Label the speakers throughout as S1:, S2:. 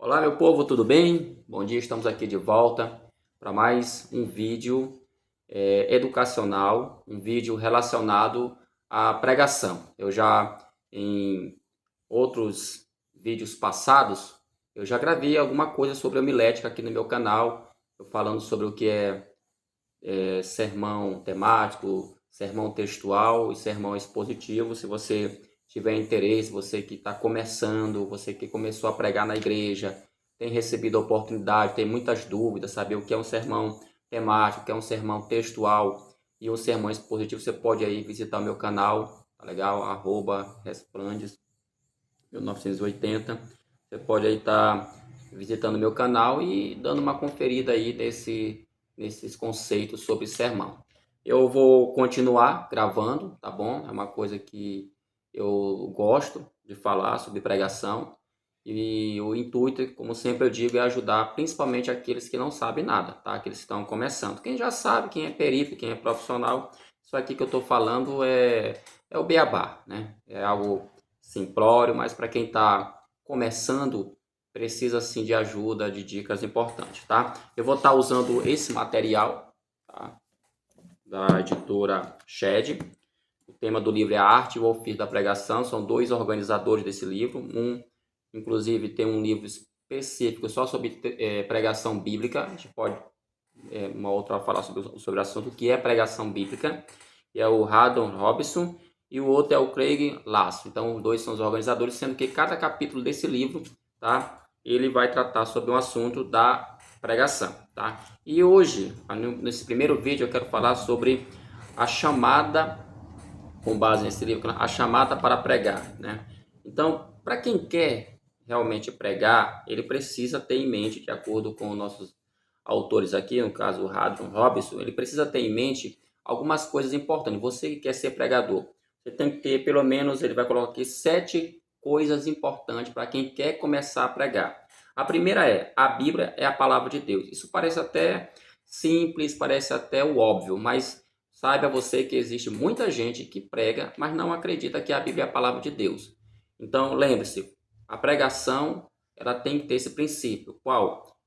S1: Olá, meu povo, tudo bem? Bom dia, estamos aqui de volta para mais um vídeo educacional, um vídeo relacionado à pregação. Eu já, em outros vídeos passados, eu já gravei alguma coisa sobre homilética aqui no meu canal, falando sobre o que é sermão temático, sermão textual e sermão expositivo. Se você tiver interesse, você que está começando, você que começou a pregar na igreja, tem recebido a oportunidade, tem muitas dúvidas, saber o que é um sermão temático, o que é um sermão textual e um sermão expositivo, você pode aí visitar o meu canal, tá legal? @resplandes 1980. Você pode aí estar visitando o meu canal e dando uma conferida aí nesses conceitos sobre sermão. Eu vou continuar gravando, tá bom? É uma coisa que eu gosto de falar sobre pregação e o intuito, como sempre eu digo, é ajudar principalmente aqueles que não sabem nada, tá? Aqueles que estão começando. Quem já sabe, quem é perito, quem é profissional, isso aqui que eu estou falando é o beabá, né? É algo simplório, mas para quem está começando, precisa sim de ajuda, de dicas importantes, tá? Eu vou estar usando esse material, tá? Da editora Shed. O tema do livro é a arte e o ofício da pregação. São dois organizadores desse livro. Inclusive, tem um livro específico só sobre pregação bíblica. A gente pode, uma outra hora, falar sobre o assunto, que é pregação bíblica. E é o Haddon Robinson. E o outro é o Craig Lasso. Então, os dois são os organizadores, sendo que cada capítulo desse livro, tá? Ele vai tratar sobre um assunto da pregação, tá? E hoje, nesse primeiro vídeo, eu quero falar sobre a chamada, com base nesse livro, a chamada para pregar, né? Então, para quem quer realmente pregar, ele precisa ter em mente, de acordo com os nossos autores aqui, no caso o Haddon Robinson, ele precisa ter em mente algumas coisas importantes. Você que quer ser pregador, você tem que ter pelo menos, ele vai colocar aqui 7 coisas importantes para quem quer começar a pregar. A primeira é, a Bíblia é a palavra de Deus. Isso parece até simples, parece até o óbvio, mas saiba você que existe muita gente que prega, mas não acredita que a Bíblia é a palavra de Deus. Então, lembre-se, a pregação, ela tem que ter esse princípio. Qual?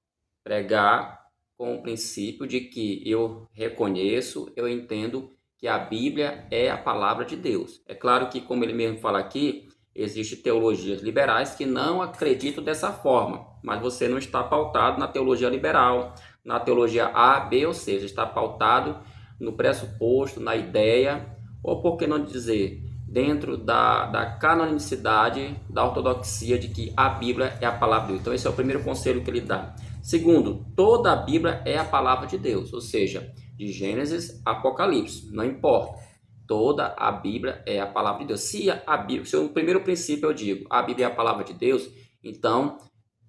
S1: Pregar com o princípio de que eu reconheço, eu entendo que a Bíblia é a palavra de Deus. É claro que, como ele mesmo fala aqui, existem teologias liberais que não acreditam dessa forma, mas você não está pautado na teologia liberal, na teologia A, B ou C, você está pautado no pressuposto, na ideia, ou por que não dizer, dentro da canonicidade, da ortodoxia de que a Bíblia é a palavra de Deus. Então esse é o primeiro conselho que ele dá. Segundo, toda a Bíblia é a palavra de Deus, ou seja, de Gênesis a Apocalipse, não importa. Toda a Bíblia é a palavra de Deus. Se a Bíblia, se o primeiro princípio eu digo, a Bíblia é a palavra de Deus, então,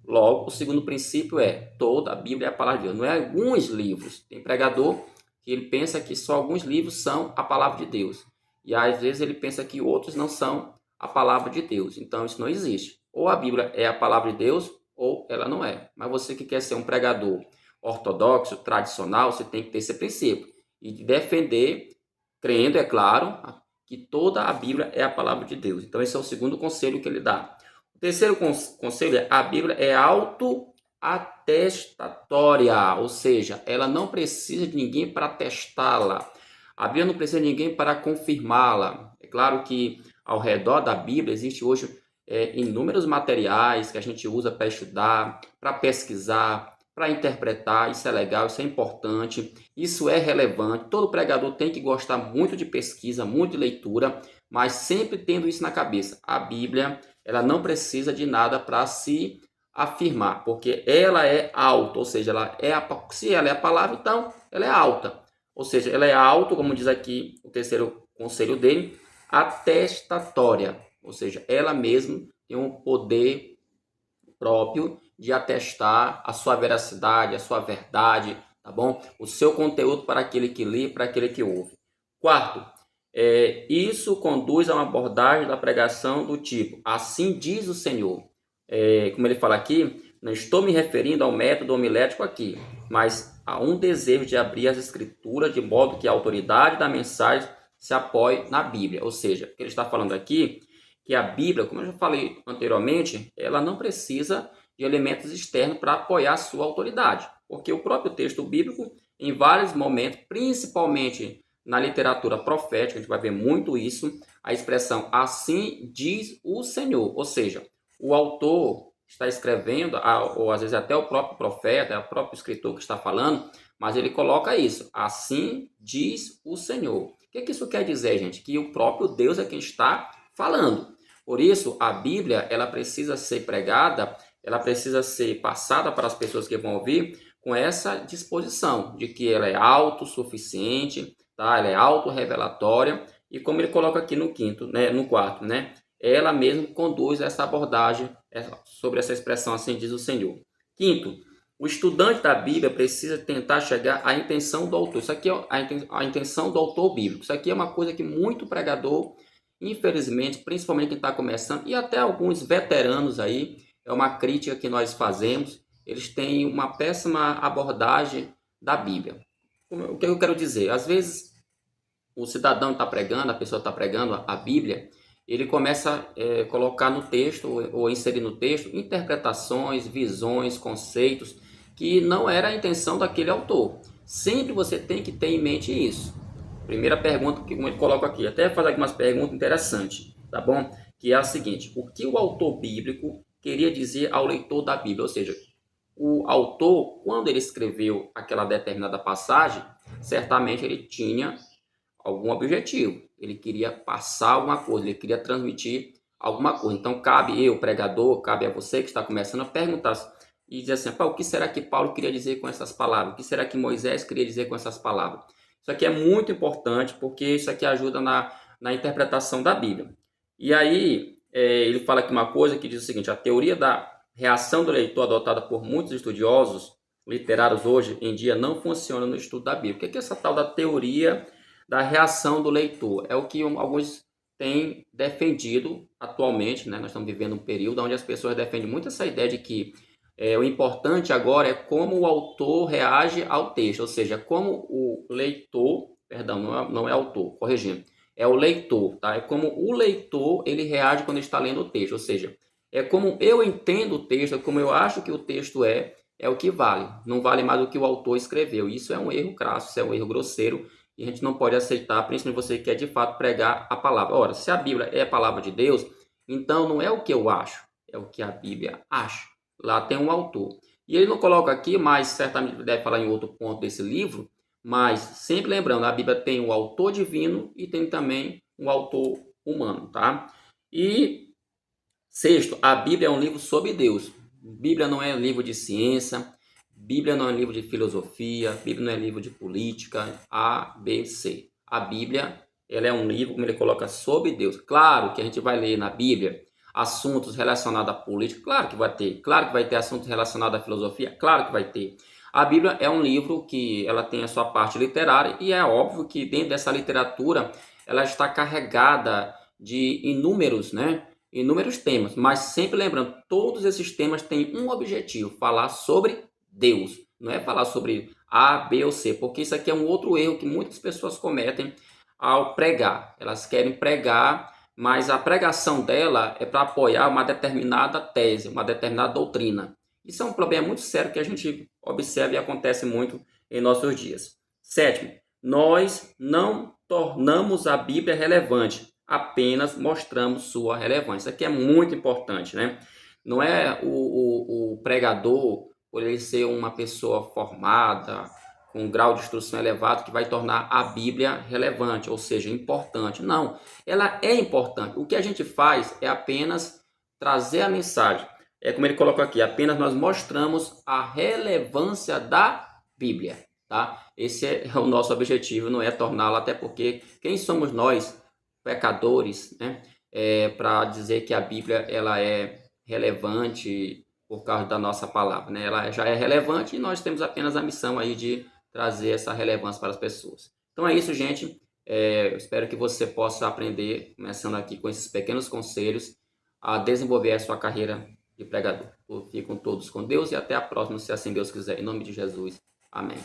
S1: logo, o segundo princípio é, toda a Bíblia é a palavra de Deus. Não é alguns livros. Tem pregador que ele pensa que só alguns livros são a palavra de Deus. E às vezes ele pensa que outros não são a palavra de Deus. Então, isso não existe. Ou a Bíblia é a palavra de Deus, ou ela não é. Mas você que quer ser um pregador ortodoxo, tradicional, você tem que ter esse princípio. E defender, crendo, é claro, que toda a Bíblia é a palavra de Deus. Então, esse é o segundo conselho que ele dá. O terceiro conselho é: a Bíblia é autoatestatória, ou seja, ela não precisa de ninguém para testá-la. A Bíblia não precisa de ninguém para confirmá-la. É claro que ao redor da Bíblia existe hoje inúmeros materiais que a gente usa para estudar, para pesquisar, para interpretar. Isso é legal, isso é importante, isso é relevante. Todo pregador tem que gostar muito de pesquisa, muito de leitura, mas sempre tendo isso na cabeça. A Bíblia, ela não precisa de nada para se afirmar, porque ela é alta, ou seja, se ela é a palavra, então ela é alta. Ou seja, ela é alta, como diz aqui o terceiro conselho dele, atestatória. Ou seja, ela mesma tem um poder próprio de atestar a sua veracidade, a sua verdade, tá bom? O seu conteúdo para aquele que lê, para aquele que ouve. Quarto, isso conduz a uma abordagem da pregação do tipo, assim diz o Senhor. Como ele fala aqui, não estou me referindo ao método homilético aqui, mas a um desejo de abrir as escrituras de modo que a autoridade da mensagem se apoie na Bíblia. Ou seja, o que ele está falando aqui, que a Bíblia, como eu já falei anteriormente, ela não precisa de elementos externos para apoiar a sua autoridade. Porque o próprio texto bíblico, em vários momentos, principalmente na literatura profética, a gente vai ver muito isso, a expressão assim diz o Senhor. Ou seja, o autor está escrevendo, ou às vezes até o próprio profeta, é o próprio escritor que está falando, mas ele coloca isso, assim diz o Senhor. O que isso quer dizer, gente? Que o próprio Deus é quem está falando. Por isso, a Bíblia, ela precisa ser pregada, ela precisa ser passada para as pessoas que vão ouvir com essa disposição de que ela é autossuficiente, tá? Ela é autorrevelatória e como ele coloca aqui no quinto, né, no quarto, né? Ela mesmo conduz essa abordagem sobre essa expressão, assim diz o Senhor. Quinto, o estudante da Bíblia precisa tentar chegar à intenção do autor. Isso aqui é a intenção do autor bíblico. Isso aqui é uma coisa que muito pregador, infelizmente, principalmente quem está começando, e até alguns veteranos aí, é uma crítica que nós fazemos, eles têm uma péssima abordagem da Bíblia. O que eu quero dizer? Às vezes, o cidadão está pregando, a pessoa está pregando a Bíblia, ele começa a colocar no texto, ou inserir no texto, interpretações, visões, conceitos, que não era a intenção daquele autor. Sempre você tem que ter em mente isso. Primeira pergunta que eu coloco aqui, até fazer algumas perguntas interessantes, tá bom? Que é a seguinte: o que o autor bíblico queria dizer ao leitor da Bíblia? Ou seja, o autor, quando ele escreveu aquela determinada passagem, certamente ele tinha algum objetivo. Ele queria passar alguma coisa, ele queria transmitir alguma coisa. Então, cabe eu, pregador, cabe a você que está começando a perguntar e dizer assim: o que será que Paulo queria dizer com essas palavras? O que será que Moisés queria dizer com essas palavras? Isso aqui é muito importante porque isso aqui ajuda na interpretação da Bíblia. E aí, ele fala aqui uma coisa que diz o seguinte: a teoria da reação do leitor adotada por muitos estudiosos literários hoje em dia não funciona no estudo da Bíblia. O que é essa tal da teoria da reação do leitor? É o que alguns têm defendido atualmente, né? Nós estamos vivendo um período onde as pessoas defendem muito essa ideia de que o importante agora é como o autor reage ao texto, ou seja, como o leitor, perdão, não é autor, corrigindo, é o leitor, tá? É como o leitor ele reage quando está lendo o texto, ou seja, é como eu entendo o texto, é como eu acho que o texto é o que vale, não vale mais do que o autor escreveu. Isso é um erro crasso, isso é um erro grosseiro, e a gente não pode aceitar, principalmente você que quer de fato pregar a palavra. Ora, se a Bíblia é a palavra de Deus, então não é o que eu acho, é o que a Bíblia acha. Lá tem um autor. E ele não coloca aqui, mas certamente deve falar em outro ponto desse livro, mas sempre lembrando, a Bíblia tem o autor divino e tem também um autor humano, tá? E sexto, a Bíblia é um livro sobre Deus. Bíblia não é livro de ciência, Bíblia não é livro de filosofia, Bíblia não é livro de política, A, B, C. A Bíblia, ela é um livro, como ele coloca, sobre Deus. Claro que a gente vai ler na Bíblia assuntos relacionados à política, claro que vai ter. Claro que vai ter assuntos relacionados à filosofia, claro que vai ter. A Bíblia é um livro que ela tem a sua parte literária e é óbvio que dentro dessa literatura ela está carregada de inúmeros temas, mas sempre lembrando, todos esses temas têm um objetivo: falar sobre Deus, não é falar sobre A, B ou C, porque isso aqui é um outro erro que muitas pessoas cometem ao pregar. Elas querem pregar, mas a pregação dela é para apoiar uma determinada tese, uma determinada doutrina. Isso é um problema muito sério que a gente observa e acontece muito em nossos dias. Sétimo, nós não tornamos a Bíblia relevante, apenas mostramos sua relevância. Isso aqui é muito importante, né? Não é o pregador, por ele ser uma pessoa formada, com um grau de instrução elevado, que vai tornar a Bíblia relevante, ou seja, importante. Não, ela é importante. O que a gente faz é apenas trazer a mensagem. É como ele coloca aqui, apenas nós mostramos a relevância da Bíblia, tá? Esse é o nosso objetivo, não é torná-la, até porque quem somos nós, pecadores, né? Para dizer que a Bíblia ela é relevante por causa da nossa palavra, né? Ela já é relevante e nós temos apenas a missão aí de trazer essa relevância para as pessoas. Então é isso, gente. Eu espero que você possa aprender, começando aqui com esses pequenos conselhos, a desenvolver a sua carreira de pregador. Fiquem todos com Deus e até a próxima, se assim Deus quiser. Em nome de Jesus. Amém.